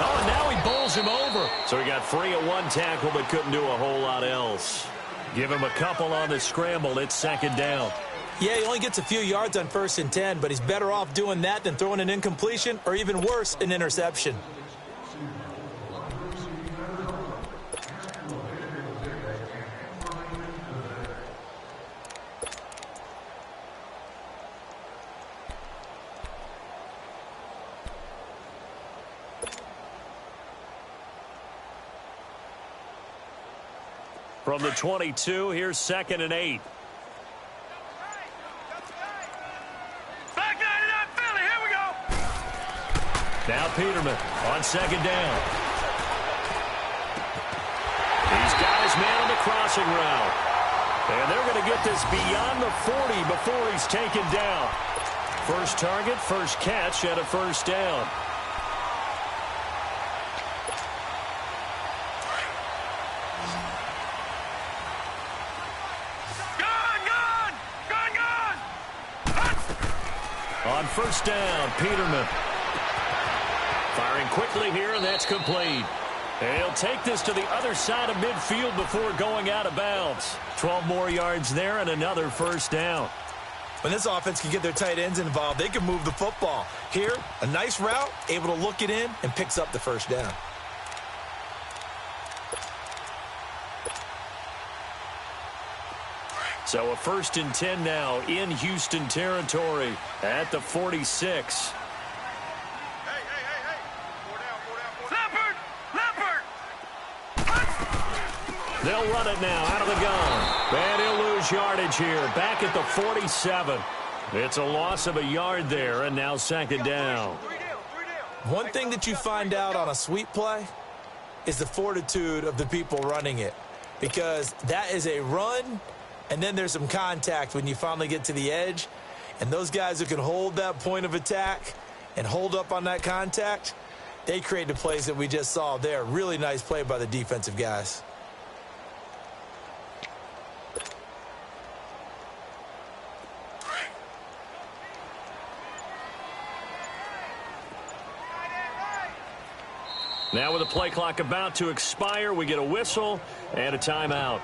Oh, and now he bowls him over. So he got free at one tackle but couldn't do a whole lot else. Give him a couple on the scramble. It's 2nd down. Yeah, he only gets a few yards on 1st and 10, but he's better off doing that than throwing an incompletion or even worse, an interception. From the 22, here's 2nd and 8. Back 99 Philly, here we go. Now Peterman on 2nd down. He's got his man on the crossing route. And they're going to get this beyond the 40 before he's taken down. First target, first catch, and a 1st down. On 1st down, Peterman. Firing quickly here, and that's complete. And he'll take this to the other side of midfield before going out of bounds. 12 more yards there and another 1st down. When this offense can get their tight ends involved, they can move the football. Here, a nice route, able to look it in, and picks up the 1st down. So a 1st and 10 now in Houston territory at the 46. They'll run it now out of the gun. And he'll lose yardage here. Back at the 47. It's a loss of a yard there, and now 2nd down. One thing that you find out on a sweep play is the fortitude of the people running it. Because that is a run, and then there's some contact when you finally get to the edge. And those guys who can hold that point of attack and hold up on that contact, they create the plays that we just saw there. Really nice play by the defensive guys. Now with the play clock about to expire, we get a whistle and a timeout.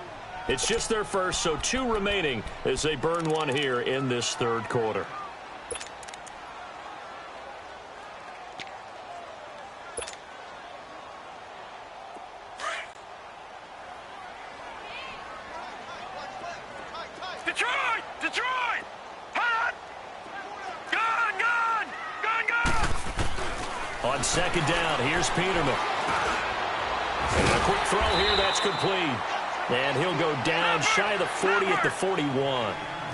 It's just their first, so 2 remaining as they burn one here in this 3rd quarter. Detroit! Detroit! Hot! Gun! On 2nd down, here's Peterman. And a quick throw here, that's complete. And he'll go down shy of the 40 at the 41.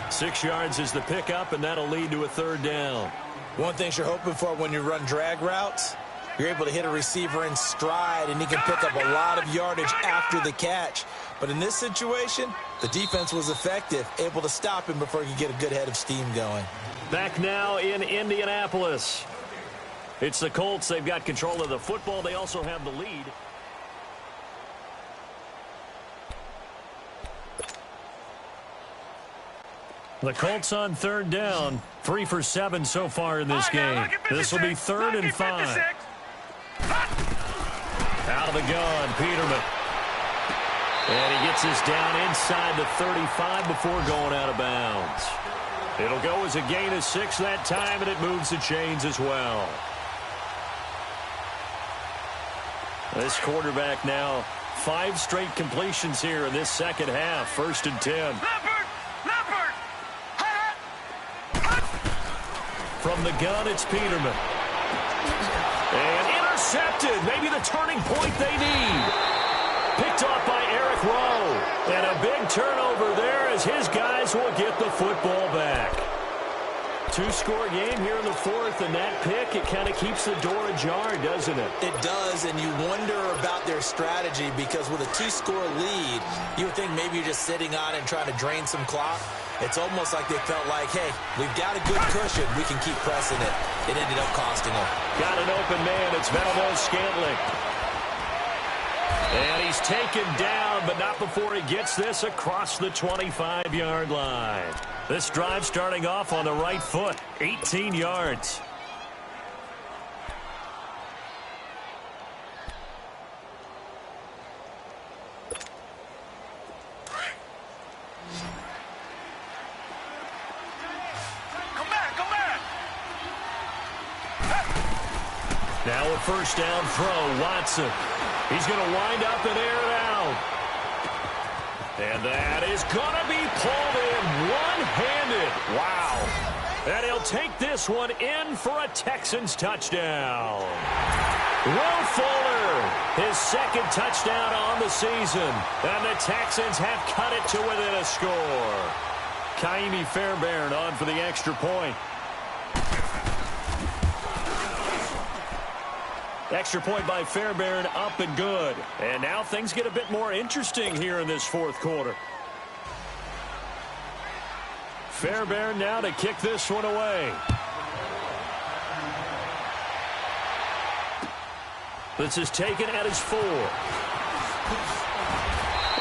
6 yards is the pickup, and that'll lead to a 3rd down. One thing you're hoping for when you run drag routes, you're able to hit a receiver in stride, and he can pick up a lot of yardage after the catch. But in this situation, the defense was effective, able to stop him before he could get a good head of steam going. Back now in Indianapolis. It's the Colts. They've got control of the football. They also have the lead. The Colts on 3rd down. 3 for 7 so far in this game. This will be 3rd and 5. Out of the gun, Peterman. And he gets this down inside the 35 before going out of bounds. It'll go as a gain of 6 that time, and it moves the chains as well. This quarterback now 5 straight completions here in this 2nd half. 1st and 10. From the gun, it's Peterman. And intercepted. Maybe the turning point they need. Picked off by Eric Rowe. And a big turnover there as his guys will get the football back. 2-score game here in the 4th, and that pick, it kind of keeps the door ajar, doesn't it? It does, and you wonder about their strategy because with a 2-score lead, you would think maybe you're just sitting on and trying to drain some clock. It's almost like they felt like, hey, we've got a good cushion. We can keep pressing it. It ended up costing them. Got an open man. It's Scantling. And he's taken down, but not before he gets this across the 25-yard line. This drive starting off on the right foot, 18 yards. Now a 1st down throw, Watson. He's going to wind up and air it out. And that is going to be pulled in one-handed. Wow. And he'll take this one in for a Texans touchdown. Will Fuller, his 2nd touchdown on the season. And the Texans have cut it to within a score. Kaimi Fairbairn on for the extra point. Extra point by Fairbairn, up and good. And now things get a bit more interesting here in this 4th quarter. Fairbairn now to kick this one away. This is taken at his 4.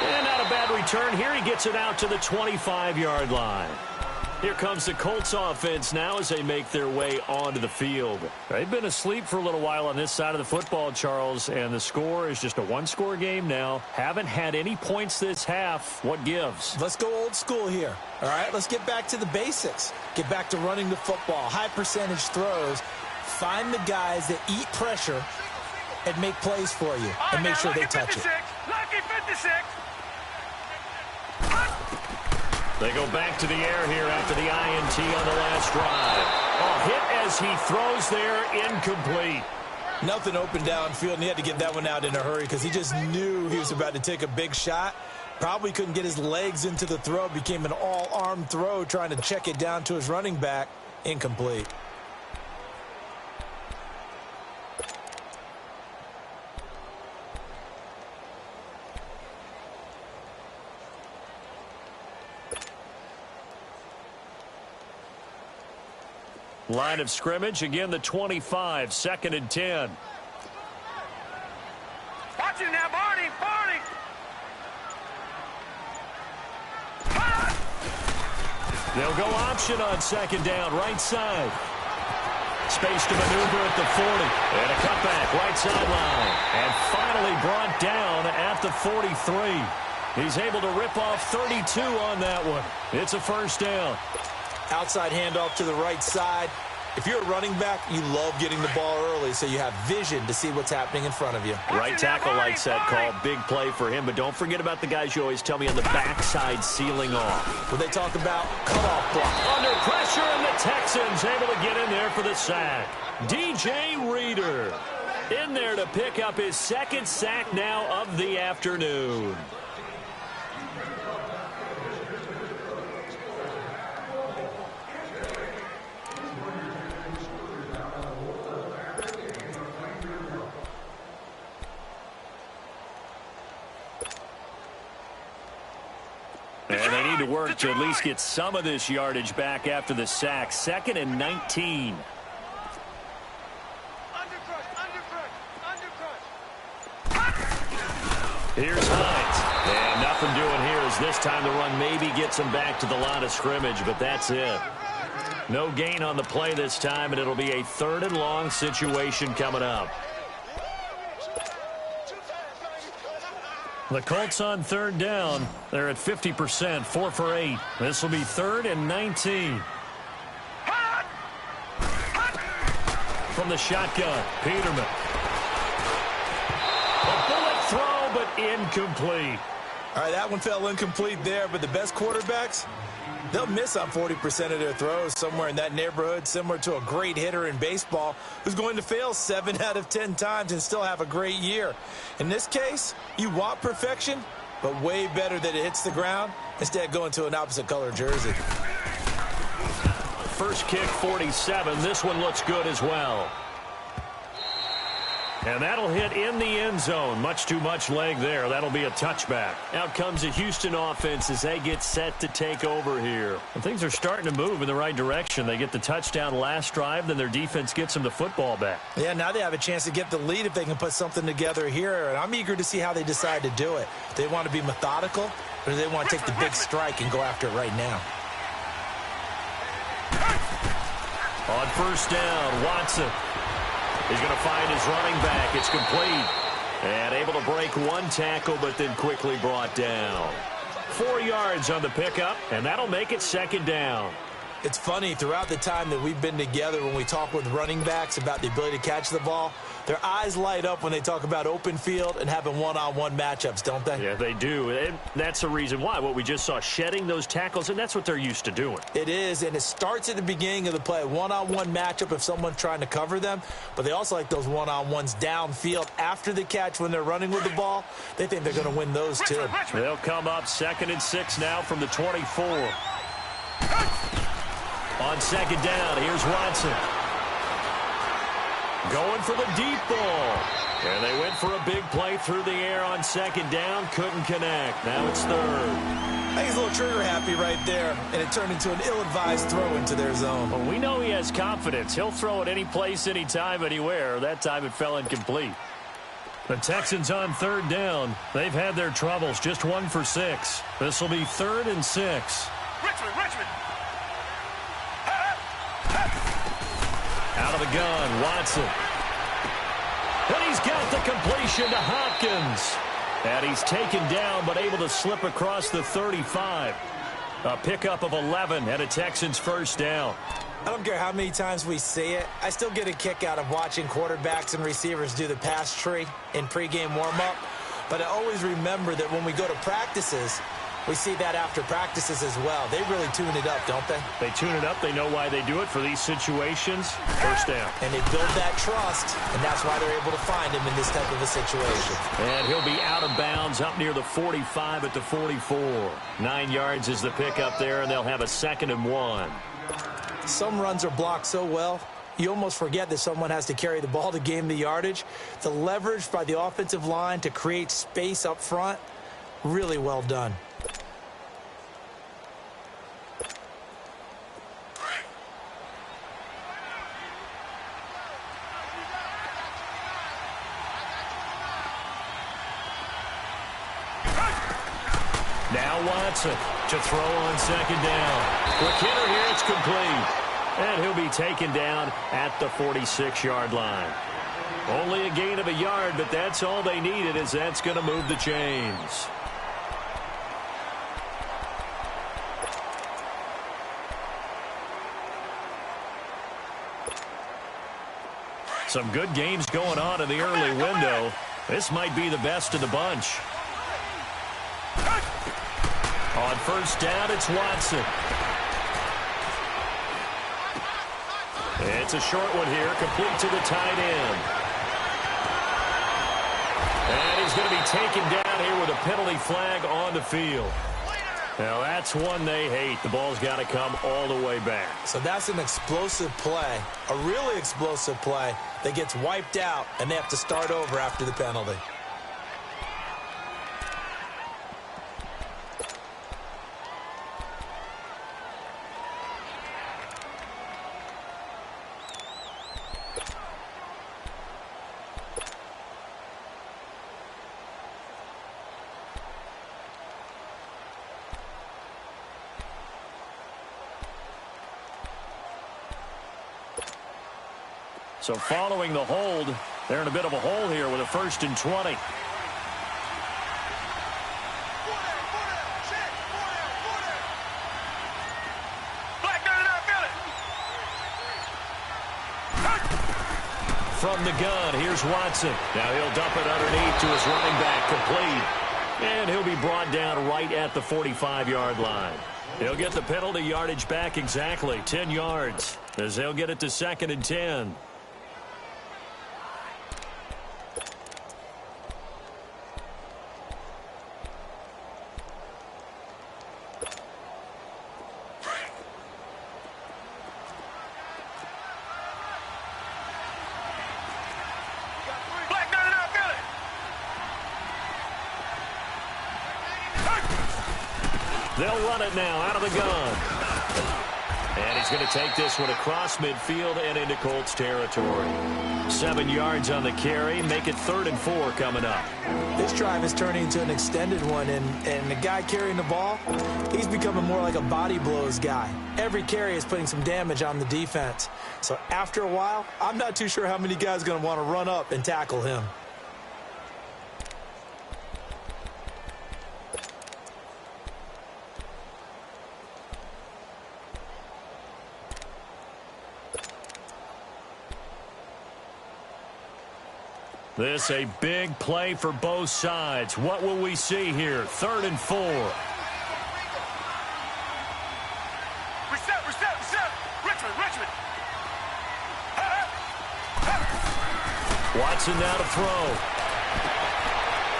And not a bad return here. He gets it out to the 25-yard line. Here comes the Colts offense now as they make their way onto the field. They've been asleep for a little while on this side of the football, Charles, and the score is just a 1-score game now. Haven't had any points this half. What gives? Let's go old school here. All right, let's get back to the basics. Get back to running the football, high percentage throws. Find the guys that eat pressure and make plays for you and make sure they touch it. Lucky 56. They go back to the air here after the INT on the last drive. Oh, hit as he throws there, incomplete. Nothing open downfield, and he had to get that one out in a hurry because he just knew he was about to take a big shot. Probably couldn't get his legs into the throw. Became an all-arm throw trying to check it down to his running back. Incomplete. Line of scrimmage, again the 25, 2nd and 10. Watch it now, Barney, Barney. They'll go option on 2nd down, right side. Space to maneuver at the 40. And a cutback, right sideline. And finally brought down at the 43. He's able to rip off 32 on that one. It's a first down. Outside handoff to the right side. If you're a running back, you love getting the ball early so you have vision to see what's happening in front of you. Right tackle likes that call. Big play for him. But don't forget about the guys you always tell me on the backside sealing off. When they talk about cutoff block. Under pressure, and the Texans able to get in there for the sack. DJ Reader in there to pick up his 2nd sack now of the afternoon. And they need to work to at least get some of this yardage back after the sack. 2nd and 19. Here's Hines. And nothing doing here as this time the run maybe gets him back to the line of scrimmage, but that's it. No gain on the play this time, and it'll be a 3rd and long situation coming up. The Colts on 3rd down. They're at 50%, 4 for 8. This will be 3rd and 19. From the shotgun, Peterman. A bullet throw, but incomplete. All right, that one fell incomplete there, but the best quarterbacks, they'll miss on 40% of their throws somewhere in that neighborhood, similar to a great hitter in baseball who's going to fail 7 out of 10 times and still have a great year. In this case, you want perfection, but way better that it hits the ground instead going to an opposite color jersey. First kick, 47. This one looks good as well. And that'll hit in the end zone. Much too much leg there. That'll be a touchback. Out comes the Houston offense as they get set to take over here. And things are starting to move in the right direction. They get the touchdown last drive, then their defense gets them the football back. Yeah, now they have a chance to get the lead if they can put something together here. And I'm eager to see how they decide to do it. Do they want to be methodical, or do they want to take the big strike and go after it right now? On first down, Watson. He's going to find his running back. It's complete. And able to break one tackle, but then quickly brought down. 4 yards on the pickup, and that'll make it 2nd down. It's funny, throughout the time that we've been together, when we talk with running backs about the ability to catch the ball, their eyes light up when they talk about open field and having one-on-one matchups, don't they? Yeah, they do. And that's the reason why. What we just saw, shedding those tackles, and that's what they're used to doing. It is, and it starts at the beginning of the play. One-on-one matchup if someone's trying to cover them, but they also like those one-on-ones downfield after the catch when they're running with the ball. They think they're going to win those, too. They'll come up 2nd and 6 now from the 24. On 2nd down, here's Watson. Going for the deep ball. And they went for a big play through the air on 2nd down. Couldn't connect. Now it's 3rd. I think he's a little trigger happy right there, and it turned into an ill-advised throw into their zone. Well, we know he has confidence. He'll throw it any place, anytime, anywhere. That time it fell incomplete. The Texans on 3rd down. They've had their troubles. Just 1 for 6. This will be 3rd and 6. Richmond. Out of the gun, Watson. And he's got the completion to Hopkins. And he's taken down, but able to slip across the 35. A pickup of 11 and a Texans first down. I don't care how many times we see it. I still get a kick out of watching quarterbacks and receivers do the pass tree in pregame warm-up. But I always remember that when we go to practices, We see that after practices as well. They really tune it up, don't they? They tune it up. They know why they do it for these situations. First down. And they build that trust, and that's why they're able to find him in this type of a situation. And he'll be out of bounds up near the 45 at the 44. 9 yards is the pickup there, and they'll have a 2nd and 1. Some runs are blocked so well, you almost forget that someone has to carry the ball to gain the yardage. The leverage by the offensive line to create space up front, really well done. Now Watson to throw on 2nd down. Quick hitter here, it's complete. And he'll be taken down at the 46-yard line. Only a gain of a yard, but that's all they needed, as that's going to move the chains. Some good games going on in the early window. This might be the best of the bunch. On 1st down, it's Watson. It's a short one here, complete to the tight end. And he's going to be taken down here with a penalty flag on the field. Now, that's one they hate. The ball's got to come all the way back. So that's an explosive play, a really explosive play that gets wiped out, and they have to start over after the penalty. So following the hold, they're in a bit of a hole here with a 1st and 20. From the gun, here's Watson. Now he'll dump it underneath to his running back, complete. And he'll be brought down right at the 45-yard line. He'll get the penalty yardage back exactly, 10 yards, as they'll get it to 2nd and 10. They'll run it now out of the gun. And he's going to take this one across midfield and into Colts territory. 7 yards on the carry. Make it 3rd and 4 coming up. This drive is turning into an extended one, and the guy carrying the ball, he's becoming more like a body blows guy. Every carry is putting some damage on the defense. So after a while, I'm not too sure how many guys are going to want to run up and tackle him. This a big play for both sides. What will we see here? 3rd and 4. Reset. Richmond. Watson now to throw.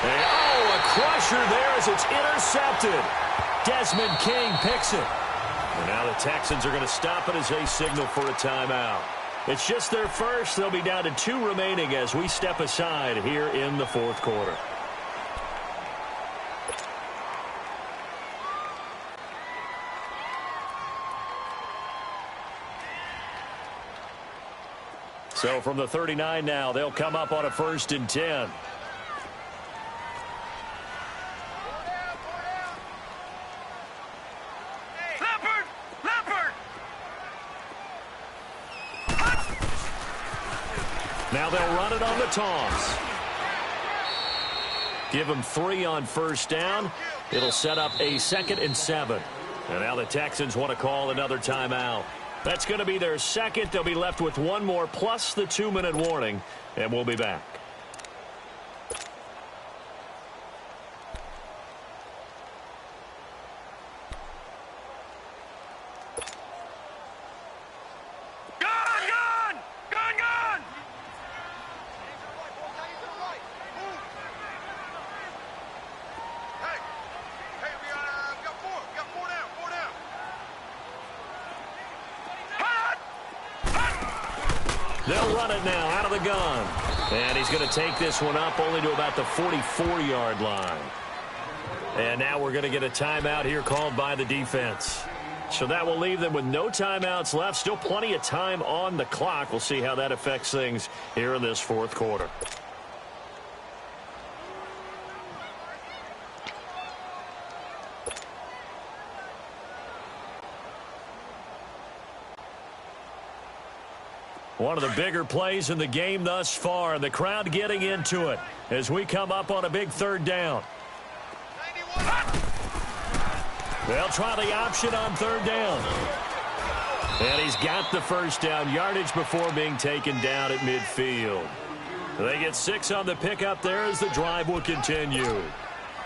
And, a crusher there as it's intercepted. Desmond King picks it. And now the Texans are going to stop it as they signal for a timeout. It's just their first. They'll be down to 2 remaining as we step aside here in the 4th quarter. So from the 39 now, they'll come up on a 1st and 10. Now they'll run it on the toss. Give them 3 on 1st down. It'll set up a 2nd and 7. And now the Texans want to call another timeout. That's going to be their 2nd. They'll be left with 1 more plus the 2-minute warning. And we'll be back. They'll run it now out of the gun. And he's going to take this one up only to about the 44-yard line. And now we're going to get a timeout here called by the defense. So that will leave them with no timeouts left. Still plenty of time on the clock. We'll see how that affects things here in this fourth quarter. One of the bigger plays in the game thus far. The crowd getting into it as we come up on a big third down. They'll try the option on third down. And he's got the first down yardage before being taken down at midfield. They get 6 on the pickup there as the drive will continue.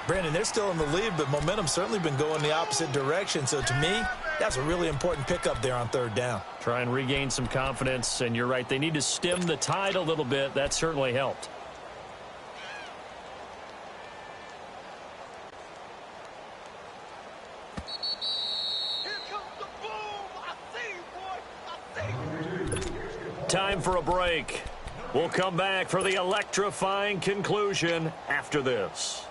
Brandon, they're still in the lead, but momentum's certainly been going the opposite direction. So to me, that's a really important pickup there on third down. Try and regain some confidence, and you're right. They need to stem the tide a little bit. That certainly helped. Time for a break. We'll come back for the electrifying conclusion after this.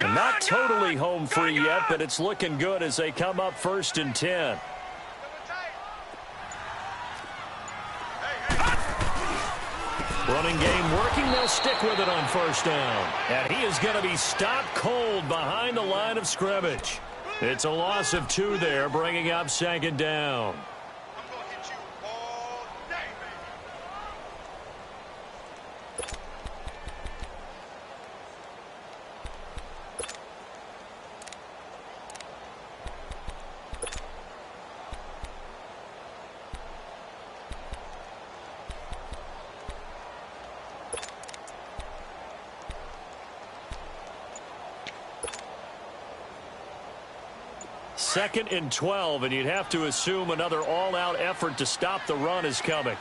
Not totally home free yet, but it's looking good as they come up 1st and 10. Running game working. They'll stick with it on first down. And he is going to be stopped cold behind the line of scrimmage. It's a loss of 2 there, bringing up 2nd down. Second and 12, and you'd have to assume another all-out effort to stop the run is coming.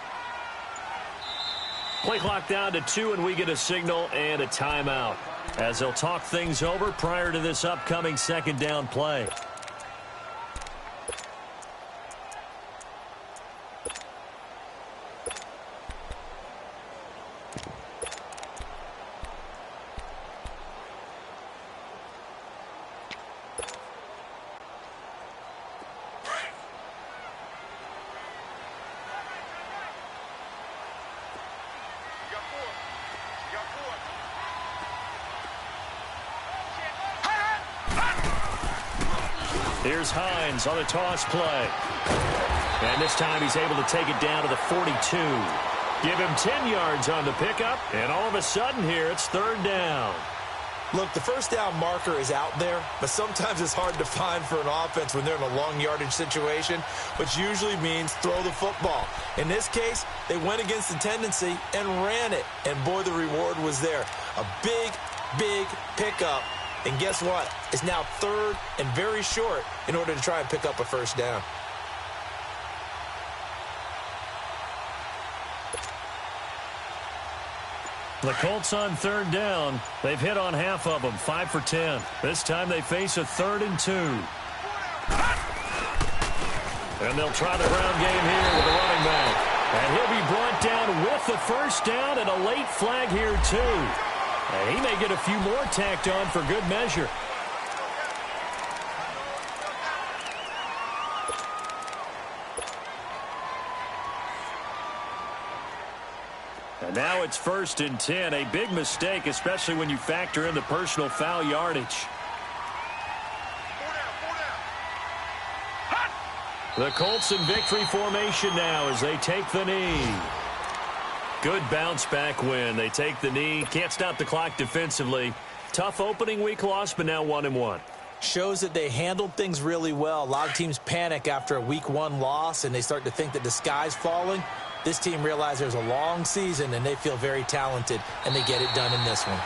Play clock down to 2, and we get a signal and a timeout as they'll talk things over prior to this upcoming 2nd down play. Here's Hines on the toss play. And this time he's able to take it down to the 42. Give him 10 yards on the pickup, and all of a sudden here it's 3rd down. Look, the first down marker is out there, but sometimes it's hard to find for an offense when they're in a long yardage situation, which usually means throw the football. In this case, they went against the tendency and ran it, and boy, the reward was there. A big, big pickup. And guess what? It's now 3rd and very short in order to try and pick up a first down. The Colts on 3rd down. They've hit on half of them, 5 for 10. This time they face a 3rd and 2. And they'll try the ground game here with the running back. And he'll be brought down with the first down and a late flag here too. And he may get a few more tacked on for good measure. And now it's 1st and 10. A big mistake, especially when you factor in the personal foul yardage. The Colts in victory formation now as they take the knee. Good bounce-back win. They take the knee. Can't stop the clock defensively. Tough opening week loss, but now 1-1. Shows that they handled things really well. A lot of teams panic after a week 1 loss, and they start to think that the sky's falling. This team realizes there's a long season, and they feel very talented, and they get it done in this one.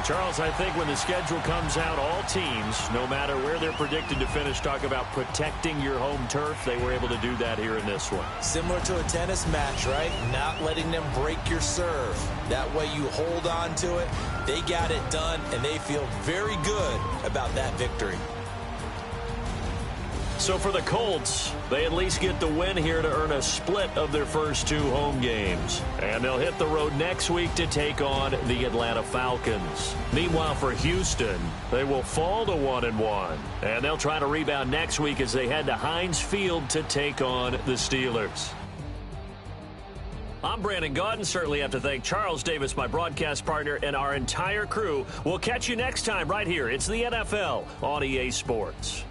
Charles, I think when the schedule comes out, all teams, no matter where they're predicted to finish, talk about protecting your home turf. They were able to do that here in this one. Similar to a tennis match, right? Not letting them break your serve. That way you hold on to it. They got it done, and they feel very good about that victory. So for the Colts, they at least get the win here to earn a split of their first 2 home games. And they'll hit the road next week to take on the Atlanta Falcons. Meanwhile, for Houston, they will fall to 1-1. And they'll try to rebound next week as they head to Heinz Field to take on the Steelers. I'm Brandon Gaudin. Certainly have to thank Charles Davis, my broadcast partner, and our entire crew. We'll catch you next time right here. It's the NFL on EA Sports.